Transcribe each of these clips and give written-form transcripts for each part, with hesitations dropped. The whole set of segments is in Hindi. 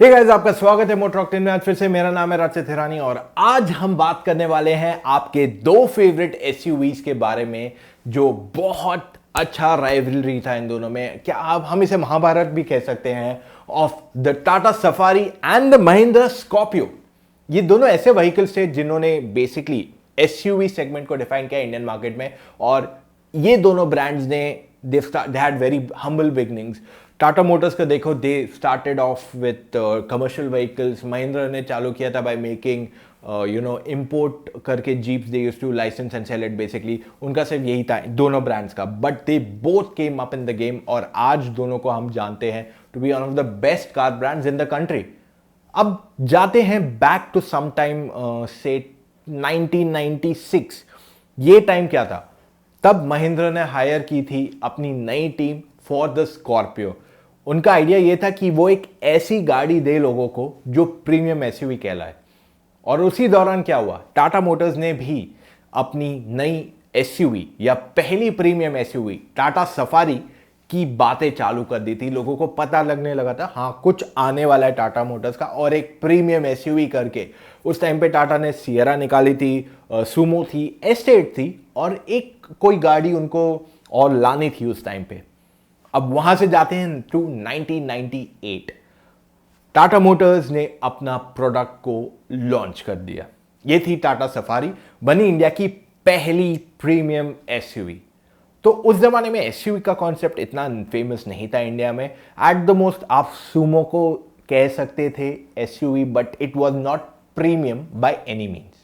हे गाइस, आपका स्वागत है मोटर टॉक 10 में। आज फिर से मेरा नाम है राशिद हिरानी और आज हम बात करने वाले हैं आपके दो फेवरेट एसयूवीज के बारे में जो बहुत अच्छा राइवलरी था इन दोनों में। क्या आप हम इसे महाभारत भी कह सकते हैं of the Tata Safari and the Mahindra Scorpio. ये दोनों ऐसे व्हीकल्स थे जिन्होंने बेसिकली एसयूवी सेगमेंट को डिफाइन किया इंडियन मार्केट में। और ये दोनों ब्रांड्स ने they had very humble beginnings. Tata Motors का देखो, they started off with commercial vehicles. Mahindra ने चालू किया था बाय मेकिंग इंपोर्ट करके jeeps they used to license and sell it. Basically उनका सिर्फ यही था दोनों ब्रांड्स का, but they both came up in the game और आज दोनों को हम जानते हैं to be one of the best car brands in the country. अब जाते हैं बैक टू सम टाइम से 1996। ये टाइम क्या था? तब महिंद्रा ने हायर की थी अपनी नई टीम फॉर द स्कॉर्पियो। उनका आइडिया यह था कि वो एक ऐसी गाड़ी दे लोगों को जो प्रीमियम एसयूवी कहलाए। और उसी दौरान क्या हुआ, टाटा मोटर्स ने भी अपनी नई एसयूवी या पहली प्रीमियम एसयूवी टाटा सफारी की बातें चालू कर दी थी। लोगों को पता लगने लगा था हाँ कुछ आने वाला है टाटा मोटर्स का, और एक प्रीमियम एसयूवी करके। उस टाइम पे टाटा ने सियरा निकाली थी, सुमो थी, एस्टेट थी, और एक कोई गाड़ी उनको और लानी थी उस टाइम पे। अब वहां से जाते हैं टू 1998। टाटा मोटर्स ने अपना प्रोडक्ट को लॉन्च कर दिया। यह थी टाटा सफारी, बनी इंडिया की पहली प्रीमियम एसयूवी। तो उस जमाने में एसयूवी का कॉन्सेप्ट इतना फेमस नहीं था इंडिया में। एट द मोस्ट आप सुमो को कह सकते थे SUV, but it was not premium by any means.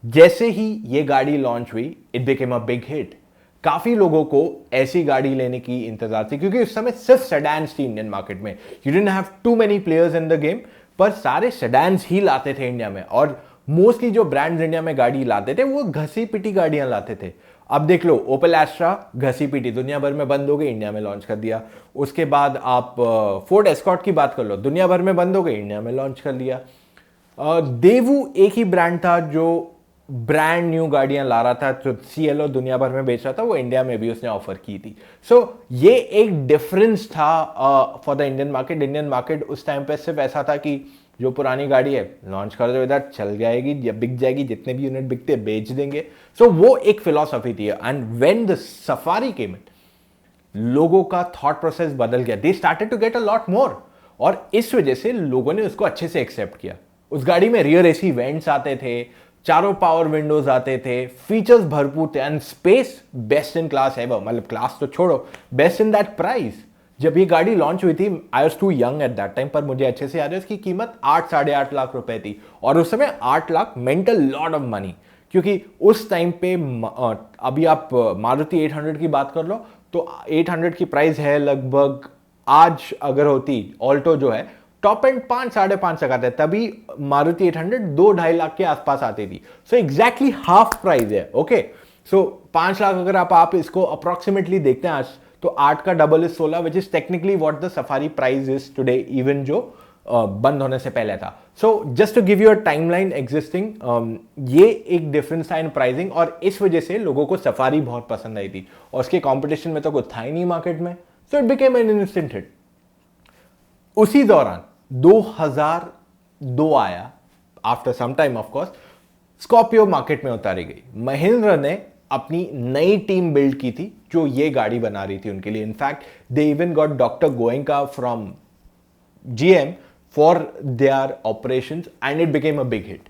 जैसे ही ये गाड़ी लॉन्च हुई, it became a big hit. काफी लोगों को ऐसी गाड़ी लेने की इंतजार थी क्योंकि उस समय सिर्फ सेडान्स थी इंडियन मार्केट में। You didn't have too many players in the game, पर सारे सेडान्स ही लाते थे इंडिया में। और मोस्टली जो ब्रांड्स इंडिया में गाड़ी लाते थे वो घसी पिटी गाड़ियां लाते थे। अब देख लो, ओपेल एस्ट्रा घसी पिटी दुनिया भर में बंद हो गई, इंडिया में लॉन्च कर दिया। उसके बाद आप फोर्ड एस्कॉर्ट की बात कर लो, दुनिया भर में बंद हो गई, इंडिया में लॉन्च कर दिया। देवू एक ही ब्रांड था जो ब्रांड न्यू गाड़ियां ला रहा था, जो सीएलओ दुनिया भर में बेच रहा था, वो इंडिया में भी उसने ऑफर की थी। सो ये एक डिफरेंस था for the Indian market. Indian market उस टाइम पे सिर्फ ऐसा था कि जो पुरानी गाड़ी है लॉन्च कर दो, इधर चल जाएगी या बिक जाएगी, जितने भी यूनिट बिकते बेच देंगे। सो वो एक फिलॉसफी थी। And when the Safari came in, लोगों का थॉट प्रोसेस बदल गया। They started to get a lot more, और इस वजह से लोगों ने उसको अच्छे से एक्सेप्ट किया। उस गाड़ी में रियर एसी वेंट्स आते थे, चारों पावर विंडोज आते थे, फीचर्स भरपूर थे, and space best in class ever. मतलब क्लास तो छोड़ो, बेस्ट इन दैट प्राइस। जब ये गाड़ी लॉन्च हुई थी, I was too young at that time, पर मुझे अच्छे से याद है उसकी कीमत 8-8.5 लाख रुपए थी। और उस समय 8 लाख मेंट अ लॉट ऑफ मनी, क्योंकि उस टाइम पे अभी आप मारुति 800 की बात कर लो तो 800 की प्राइस है लगभग, आज अगर होती ऑल्टो जो है टॉप एंड 5-5.5 तक आता है, तभी मारुति 800 2-2.5 लाख के आसपास आती थी। सो एग्जैक्टली हाफ प्राइस है। ओके, सो 5 लाख अगर आप इसको अप्रोक्सीमेटली देखते हैं आज, तो 8 का double is 16, which is technically what the Safari price is today, even जो बंद होने से पहले था। So just to give you a timeline existing, ये एक डिफरेंस था इन प्राइसिंग, और इस वजह से लोगों को सफारी बहुत पसंद आई थी। और उसके कॉम्पिटिशन में तो कुछ था ही नहीं मार्केट में, so it became an instant hit. उसी दौरान 2002 आया, after some time of course, Scorpio market में उतारी गई। महिंद्रा ने अपनी नई टीम बिल्ड की थी जो ये गाड़ी बना रही थी उनके लिए। In fact they even got doctor Goenka from GM for their operations, and it became a big hit.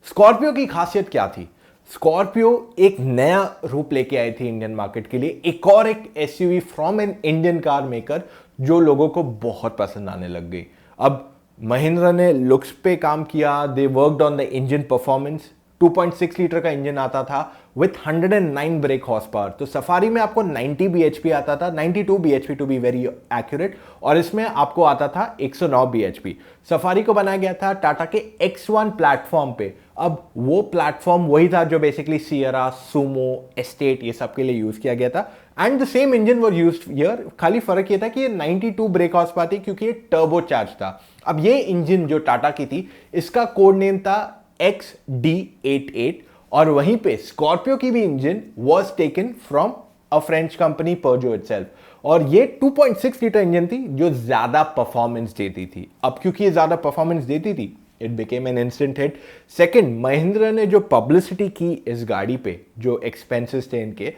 Scorpio की खासियत क्या थी? स्कॉर्पियो एक नया रूप लेके आई थी इंडियन मार्केट के लिए, एक SUV from an Indian car maker जो लोगों को बहुत पसंद आने लग गई। अब महिंद्रा ने लुक्स पे काम किया, they worked on the engine performance. 2.6 litre का इंजन आता था विथ 109 ब्रेक हॉर्स पावर। तो सफारी में आपको 90 bhp आता था, 92 bhp to be very accurate, और इसमें आपको आता था 109 bhp। सफारी को बनाया गया था टाटा के X1 प्लेटफॉर्म पे। अब वो प्लेटफॉर्म वही था जो बेसिकली सियरा, सुमो, एस्टेट ये सब के लिए यूज किया गया था, and the same engine were used here. खाली फर्क ये था कि ये 92 ब्रेक हॉर्स पावर थी क्योंकि ये टर्बो चार्ज था। अब ये इंजन जो टाटा की थी, इसका कोड नेम था XD88, और वहीं पे स्कॉर्पियो की भी engine was taken from a French company पर्जो इटसेल्फ। और ये 2.6 लीटर इंजन थी जो ज्यादा परफॉर्मेंस देती थी। अब क्योंकि ये ज्यादा परफॉर्मेंस देती थी, it became an instant hit. Second, Mahindra ने जो पब्लिसिटी की इस गाड़ी पे, जो एक्सपेंसेस थे इनके,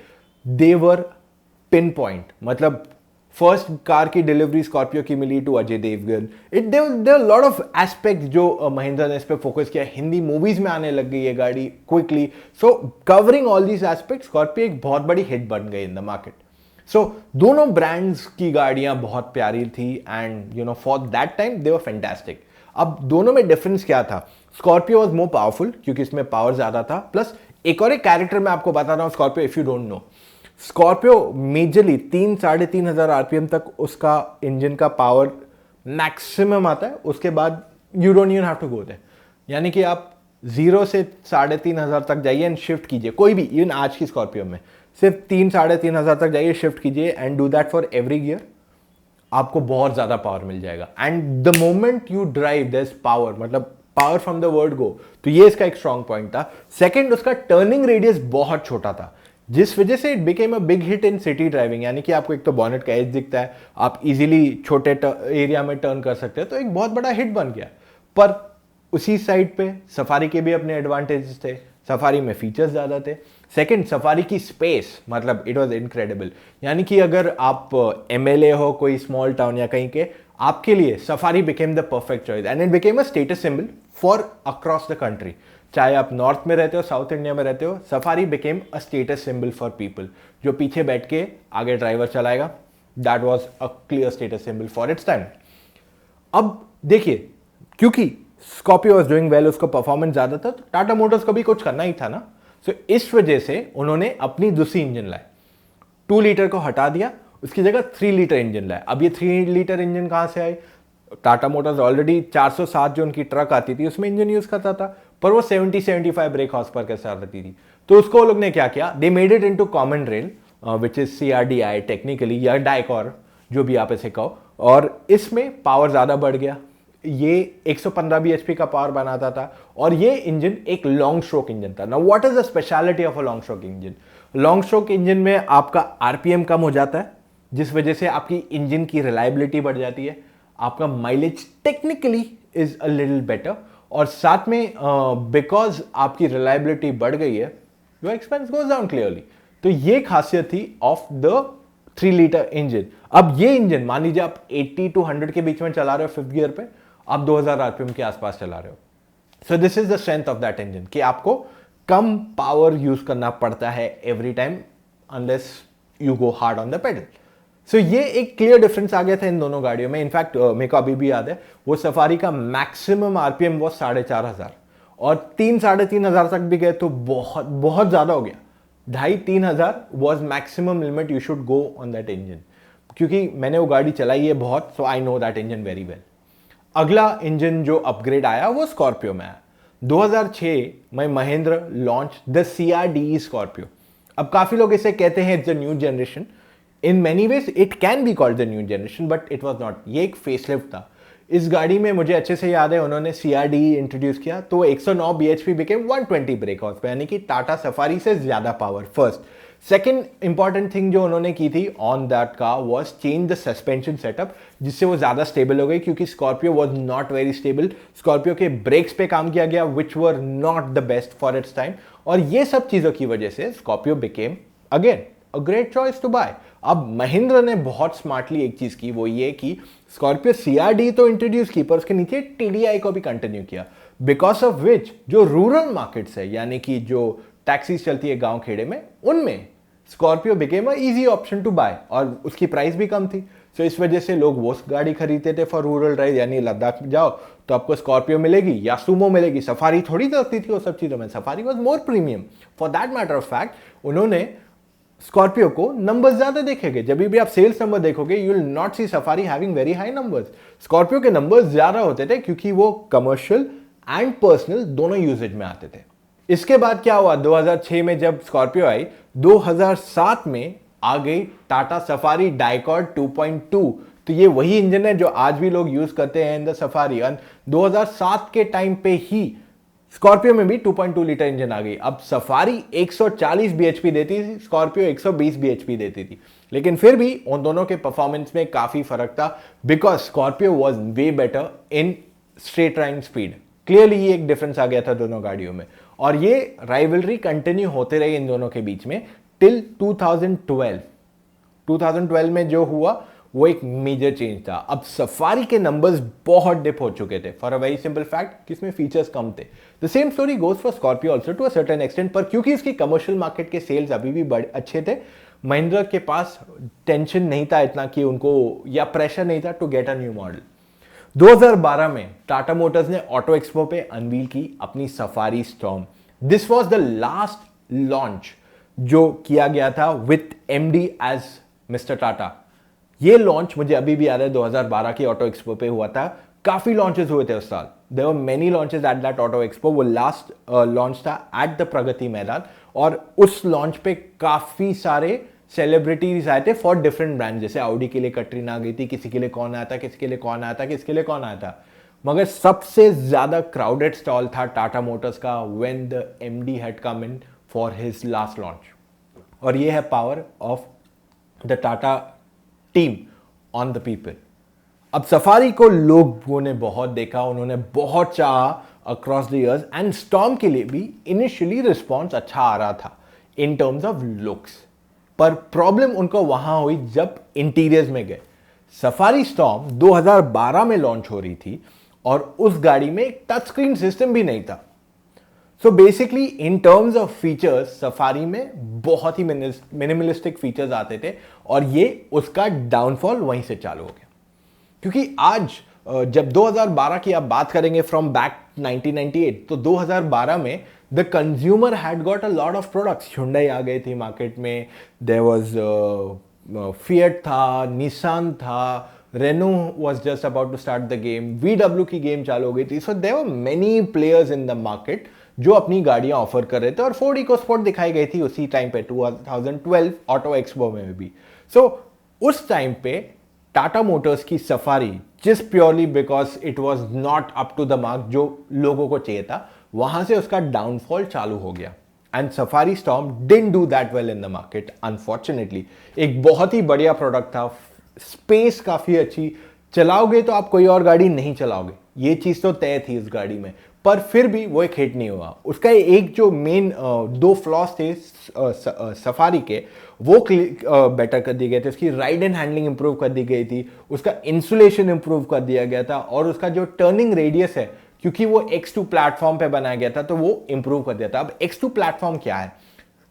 देवर पिन पॉइंट। मतलब फर्स्ट कार की डिलीवरी स्कॉर्पियो की मिली to Ajay Devgan. There lot of aspect जो महिंद्रा ने इस पे फोकस किया। हिंदी मूवीज में आने लग गई ये गाड़ी quickly. So covering all these aspect, Scorpio एक बहुत बड़ी हिट बन गई इन द मार्केट। सो दोनों ब्रांड्स की गाड़ियां बहुत प्यारी थी and for that time they were fantastic. अब दोनों में डिफरेंस क्या था? स्कॉर्पियो वॉज मोर पावरफुल क्योंकि इसमें पावर ज्यादा था, प्लस एक और एक कैरेक्टर मैं आपको बता रहा हूं Scorpio, if you don't know. Scorpio majorly 3-3.5 RPM तक उसका इंजन का पावर मैक्सिमम आता है। उसके बाद you don't even have to go there. यानी कि आप 0 से 3,500 तक जाइए एंड शिफ्ट कीजिए, कोई भी, इवन आज की स्कॉर्पियो में सिर्फ 3-3.5 तक जाइए, शिफ्ट कीजिए and do that for every gear, आपको बहुत ज्यादा पावर मिल जाएगा। And the moment you drive there is power, मतलब power from the word go. तो ये इसका एक स्ट्रॉन्ग पॉइंट था। सेकंड, उसका टर्निंग रेडियस बहुत छोटा था, जिस वजह से it became a big hit in city driving. यानी कि आपको एक तो बॉनेट का एज दिखता है, आप इजीली छोटे एरिया में टर्न कर सकते हैं, तो एक बहुत बड़ा हिट बन गया। पर उसी साइड पे सफारी के भी अपने एडवांटेजेस थे। सफारी में फीचर्स ज्यादा थे। सेकंड, सफारी की स्पेस, मतलब इट वाज इनक्रेडिबल। यानी कि अगर आप एमएलए हो कोई स्मॉल टाउन या कहीं के, आपके लिए safari became the perfect choice and it became a status symbol for across the country. चाहे आप नॉर्थ में रहते हो, साउथ इंडिया में रहते हो, safari became a status symbol for people. जो पीछे बैठ के आगे ड्राइवर चलाएगा, that was a clear status symbol for its time. अब देखिए, क्योंकि स्कॉर्पियो वाज डूइंग वेल, उसका परफॉर्मेंस ज्यादा था, तो टाटा मोटर्स को भी कुछ करना ही था ना। सो इस वजह से उन्होंने अपनी दूसरी इंजन लाए, 2 लीटर को हटा दिया, उसकी जगह 3 लीटर इंजन लाए। अब ये 3 लीटर इंजन कहां से आई? टाटा मोटर्स ऑलरेडी 407 जो उनकी ट्रक आती थी उसमें इंजन यूज करता था, पर वो 70-75 ब्रेक हॉर्स पर के साथ रहती थी। तो उसको लोग ने क्या किया, they made it into common rail which is CRDI technically, या डाइकॉर, जो भी आप इसे कहो, और इसमें पावर ज्यादा बढ़ गया। ये 115 bhp का पावर बनाता था और ये इंजन एक लॉन्ग स्ट्रोक इंजन था। Now what is the speciality of a long stroke engine? Long stroke engine में आपका आरपीएम कम हो जाता है, जिस वजह से आपकी इंजन की रिलायबिलिटी बढ़ जाती है, आपका mileage technically is a little better, और साथ में बिकॉज आपकी रिलायबिलिटी बढ़ गई है, your expense goes down clearly. तो ये खासियत थी ऑफ द 3 लीटर इंजन। अब ये इंजन मान लीजिए आप 80-100 के बीच में चला रहे हो फिफ्थ गियर पे, आप 2000 आरपीएम के आसपास चला रहे हो। So this is the strength of that engine कि आपको कम पावर यूज करना पड़ता है every time, unless you go hard on the pedal. So ये एक क्लियर डिफरेंस आ गया था इन दोनों गाड़ियों में। इनफैक्ट मेरे को अभी भी याद है, वो सफारी का मैक्सिमम आरपीएम वो 4,500 और 3-3.5 तक भी गए तो बहुत बहुत ज्यादा हो गया। 2,500-3,000 was maximum limit you should go on that engine, क्योंकि मैंने वो गाड़ी चलाई है बहुत, so I know that engine very well. अगला इंजन जो अपग्रेड आया वो स्कॉर्पियो में आया। 2006 में Mahindra launch the CRDE Scorpio. अब काफी लोग इसे कहते हैं it's the new generation. In many ways it can be called the new generation, but it was not. ये एक फेसलिफ्ट था। इस गाड़ी में मुझे अच्छे से याद है, उन्होंने CRDE इंट्रोड्यूस किया तो 109 bhp बिकेम 120 ब्रेक हॉर्स, यानी कि टाटा सफारी से ज्यादा power. First. Second important thing जो उन्होंने की थी on that car was change the suspension setup, जिससे वो ज्यादा स्टेबल हो गई, क्योंकि Scorpio was not very stable. Scorpio के ब्रेक्स पे काम किया गया which were not the best for its time, और ये सब चीजों की वजह से Scorpio became again a great choice to buy. अब महिंद्रा ने बहुत स्मार्टली एक चीज की, वो ये कि स्कॉर्पियो CRDE तो इंट्रोड्यूस की, पर उसके नीचे TDI को भी कंटिन्यू किया, बिकॉज ऑफ विच जो रूरल मार्केट्स है, यानी कि जो टैक्सीज चलती है गांव खेड़े में, उनमें Scorpio became a easy option to buy, और उसकी प्राइस भी कम थी। सो इस वजह से लोग वो गाड़ी खरीदते थे फॉर रूरल ड्राइव। यानी लद्दाख जाओ तो आपको स्कॉर्पियो मिलेगी या सुमो मिलेगी, सफारी थोड़ी चलती थी वो सब चीजों में। Safari was more premium. For that matter of fact उन्होंने स्कॉर्पियो को नंबर्स ज्यादा देखेंगे। जब भी आप सेल्स नंबर देखोगे, you will not see Safari having very high numbers. Scorpio के नंबर्स ज्यादा होते थे क्योंकि वो कमर्शियल एंड पर्सनल दोनों यूजेज में आते थे। इसके बाद क्या हुआ, 2006 में जब स्कॉर्पियो आई, 2007 में आ गई टाटा सफारी डाइकॉर्ड 2.2। तो ये वही इंजन है जो आज भी लोग यूज करते हैं इन द सफारी। 2007 के टाइम पे ही स्कॉर्पियो में भी 2.2 लीटर इंजन आ गई। अब सफारी 140 bhp देती थी, स्कॉर्पियो 120 bhp देती थी, लेकिन फिर भी उन दोनों के परफॉर्मेंस में काफी फर्क था, because Scorpio was way better in straight line speed. Clearly ये एक डिफरेंस आ गया था दोनों गाड़ियों में, और ये राइवलरी कंटिन्यू होते रहे इन दोनों के बीच में टिल 2012 में जो हुआ वो एक मेजर चेंज था। अब सफारी के नंबर्स बहुत डिप हो चुके थे for a very simple fact कि इसमें फीचर्स कम थे। The same story goes for Scorpio also to a certain extent, पर क्योंकि इसकी कमर्शियल मार्केट के सेल्स अभी भी अच्छे थे, महिंद्रा के पास टेंशन नहीं था इतना कि उनको, या प्रेशर नहीं था to get a new model. 2012 में टाटा मोटर्स ने ऑटो एक्सपो पे अनवील की अपनी Safari Storm. This was the last launch जो किया गया था with MD as mister Tata. ये लॉन्च मुझे अभी भी याद है 2012 की ऑटो एक्सपो पे हुआ था। काफी लॉन्चेस हुए थे उस साल, there were many launches at that Auto Expo. वो लास्ट लॉन्च था एट द प्रगति मैदान, और उस लॉन्च पे काफी सारे सेलिब्रिटीज आए थे फॉर डिफरेंट ब्रांड। जैसे ऑडी के लिए कटरीना आ गई थी, किसी के लिए कौन आया था, किसी के लिए कौन आया था, किसी के लिए कौन आया था, मगर सबसे ज्यादा क्राउडेड स्टॉल था टाटा मोटर्स का when the MD had come in for his last launch. और ये है power of the Tata team on the people. अब सफारी को लोगों ने बहुत देखा, उन्होंने बहुत चाहा across the years, and storm के लिए भी इनिशियली रिस्पॉन्स अच्छा आ रहा था इन टर्म्स ऑफ लुक्स, पर प्रॉब्लम उनको वहां हुई जब इंटीरियर्स में गए। सफारी स्टॉर्म 2012 में लॉन्च हो रही थी और उस गाड़ी में एक टच स्क्रीन सिस्टम भी नहीं था। So basically in terms of features safari में बहुत ही मिनिमलिस्टिक फीचर्स आते थे, और ये उसका डाउनफॉल वहीं से चालू हो गया। क्योंकि आज जब 2012 की आप बात करेंगे फ्रॉम बैक 1998, तो 2012 में the consumer had got a lot of products. Hyundai आ गई थी मार्केट में, देयर वाज फिएट था, निसान था, Renault was just about to start the game, VW की गेम चालू हो गई थी। So there were many players in the market जो अपनी गाड़ियां ऑफर कर रहे थे, और फोर्ड इकोस्पोर्ट दिखाई गई थी उसी टाइम पे 2012 ऑटो एक्सपो में भी। सो उस टाइम पे टाटा मोटर्स की Safari, just purely because it was not up to the mark जो लोगों को चाहिए था, वहां से उसका डाउनफॉल चालू हो गया। And safari storm didn't do that well in the market unfortunately. एक बहुत ही बढ़िया प्रोडक्ट था, स्पेस काफी अच्छी, चलाओगे तो आप कोई और गाड़ी नहीं चलाओगे, ये चीज तो तय थी इस गाड़ी में, पर फिर भी वो एक हिट नहीं हुआ। उसका एक जो मेन दो फ्लॉस थे सफारी के, वो बेटर कर दिए गए थे। उसकी राइड एंड हैंडलिंग इंप्रूव कर दी गई थी, उसका इंसुलेशन इंप्रूव कर दिया गया था, और उसका जो टर्निंग रेडियस है, क्योंकि वो X2 प्लेटफॉर्म पे बनाया गया था, तो वो इंप्रूव कर दिया था। अब X2 प्लेटफॉर्म क्या है?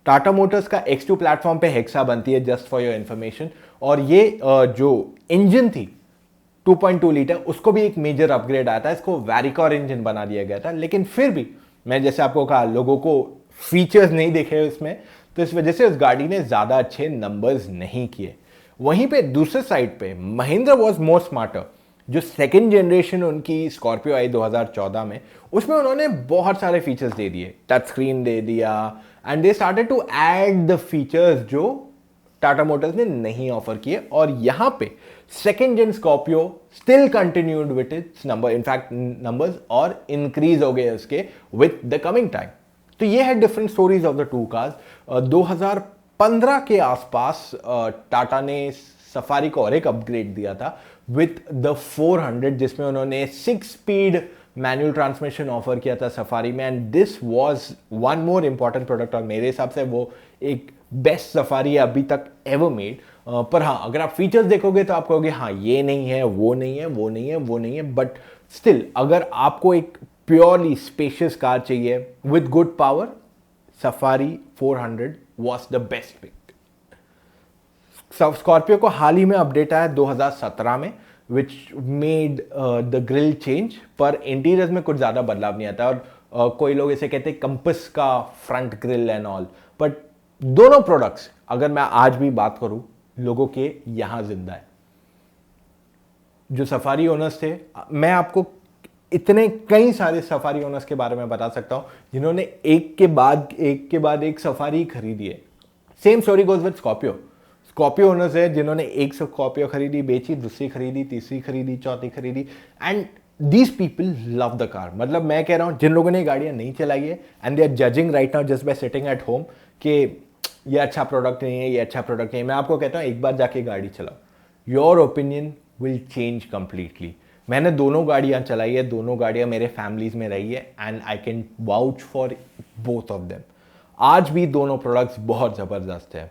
टाटा मोटर्स का X2 प्लेटफॉर्म पे हेक्सा बनती है, जस्ट फॉर योर इंफॉर्मेशन, और ये जो इंजन थी 2.2 लीटर, उसको भी एक मेजर अपग्रेड आया था, इसको वैरिकॉर इंजन बना दिया गया था। लेकिन फिर भी मैं जैसे आपको कहा, लोगों को फीचर्स नहीं देखे उसमें, तो इस वजह से उस गाड़ी ने ज्यादा अच्छे नंबर्स नहीं किए। वहीं पे दूसरे साइड पे महिंद्रा वॉज मोर स्मार्टर। जो सेकेंड जनरेशन उनकी स्कॉर्पियो आई 2014 में, उसमें उन्होंने बहुत सारे फीचर्स दे दिए, टच स्क्रीन दे दिया, and they started to add the features जो टाटा मोटर्स ने नहीं ऑफर किए। और यहां पे second gen Scorpio still continued with its number, in fact numbers और इंक्रीज हो गए उसके विथ द कमिंग टाइम। तो ये है different stories of the two cars. 2015 के आसपास टाटा ने सफारी को और एक अपग्रेड दिया था विथ द 400, जिसमें उन्होंने 6 स्पीड मैनुअल ट्रांसमिशन ऑफर किया था सफारी में, and this was one more important product, और मेरे हिसाब से वो एक बेस्ट सफारी अभी तक एवर मेड। पर हाँ, अगर आप फीचर्स देखोगे तो आप कहोगे हाँ ये नहीं है, वो नहीं है, वो नहीं है, वो नहीं है, बट स्टिल अगर आपको एक प्योरली स्पेशियस कार चाहिए with good power, Safari 400 was the best pick. Scorpio को हाल ही में अपडेट आया 2017 में, which made the grille change, पर इंटीरियर्स में कुछ ज्यादा बदलाव नहीं आता। और कोई लोग इसे कहते हैं कंपस का front grille and all, but दोनों प्रोडक्ट्स अगर मैं आज भी बात करूं, लोगों के यहां जिंदा है। जो सफारी ओनर्स थे, मैं आपको इतने कई सारे सफारी ओनर्स के बारे में बता सकता हूं जिन्होंने एक के बाद एक सफारी खरीदी है। Same story goes with Scorpio. Scorpio owners है जिन्होंने एक स्कॉर्पियो खरीदी, बेची, दूसरी खरीदी, तीसरी खरीदी, चौथी खरीदी, and these people love the car. मतलब मैं कह रहा हूँ जिन लोगों ने गाड़ियाँ नहीं चलाई है and they are judging right now just by sitting at home कि ये अच्छा प्रोडक्ट नहीं है, ये अच्छा प्रोडक्ट नहीं है, मैं आपको कहता हूँ एक बार जाके गाड़ी चलाओ, your opinion will change completely. मैंने दोनों गाड़ियाँ चलाई है, दोनों गाड़ियाँ मेरे फैमिलीज में रही है and I can vouch for both of them. आज भी दोनों प्रोडक्ट्स बहुत ज़बरदस्त है।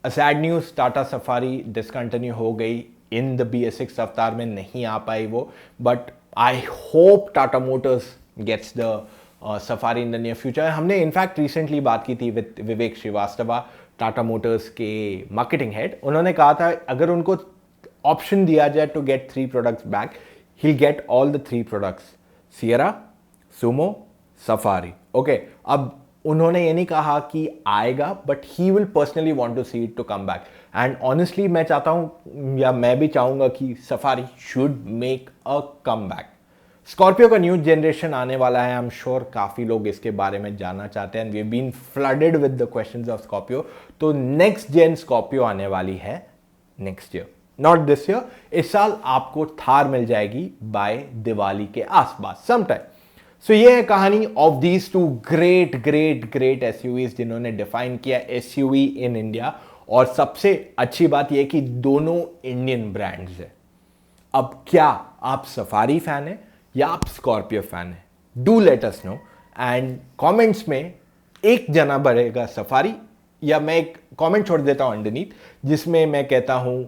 Sad news, Tata safari discontinue हो गई इन द BS6 अवतार में नहीं आ पाई वो, but I hope Tata Motors gets the Safari in the near future. हमने इनफैक्ट रिसेंटली बात की थी विद विवेक श्रीवास्तवा, टाटा मोटर्स के मार्केटिंग हेड। उन्होंने कहा था अगर उनको ऑप्शन दिया जाए to get 3 products back, he'll get all the 3 products, Sierra, Sumo, Safari. Okay, अब उन्होंने ये नहीं कहा कि आएगा, but he will personally want to see it to come back. And honestly मैं चाहता हूँ या मैं भी चाहूँगा कि safari should make a come back. Scorpio का न्यू जनरेशन आने वाला है, आई एम श्योर काफ़ी लोग इसके बारे में जानना चाहते हैं and we have been flooded with the questions of Scorpio. तो नेक्स्ट जेन स्कॉर्पियो आने वाली है next year, not this year. इस साल आपको थार मिल जाएगी बाय दिवाली के आसपास समटाइम। सो ये है कहानी of these 2 great great great SUVs जिन्होंने डिफाइन किया एसयूवी इन इंडिया। और सबसे अच्छी बात यह कि दोनों इंडियन ब्रांड्स है। अब क्या आप सफारी फैन है या आप स्कॉर्पियो फैन है? Do let us know and comments में एक जना बढ़ेगा सफारी, या मैं एक कमेंट छोड़ देता हूं अंडरनीथ जिसमें मैं कहता हूं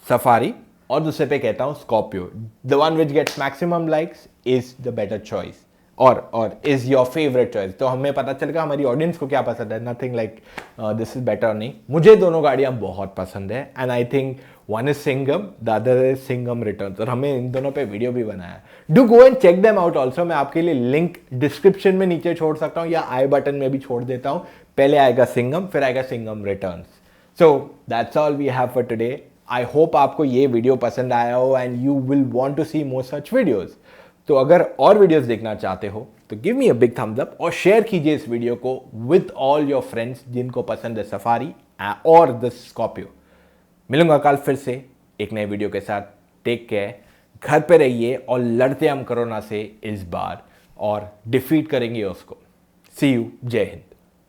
सफारी और दूसरे पे कहता हूं Scorpio. The one which gets maximum likes is the better choice और इज योर फेवरेट चॉइस। तो हमें पता चलेगा हमारी ऑडियंस को क्या पसंद है। Nothing like this is better नहीं। मुझे दोनों गाड़ियां बहुत पसंद है and I think one is Singham, the other is Singham returns, और हमने इन दोनों पे वीडियो भी बनाया। Do go and check them out also. मैं आपके लिए लिंक डिस्क्रिप्शन में नीचे छोड़ सकता हूँ या आई बटन में भी छोड़ देता हूँ। पहले आएगा सिंघम, फिर आएगा Singham returns. So that's all we have for today. I hope आपको ये वीडियो पसंद आया हो and you will want to see more such videos. तो अगर और वीडियोस देखना चाहते हो तो give me a big thumbs up और शेयर कीजिए इस वीडियो को विद ऑल योर फ्रेंड्स जिनको पसंद है सफारी और द स्कॉर्पियो। मिलूंगा कल फिर से एक नए वीडियो के साथ। टेक केयर, घर पे रहिए और लड़ते हम कोरोना से इस बार और डिफीट करेंगे उसको। सी यू, जय हिंद।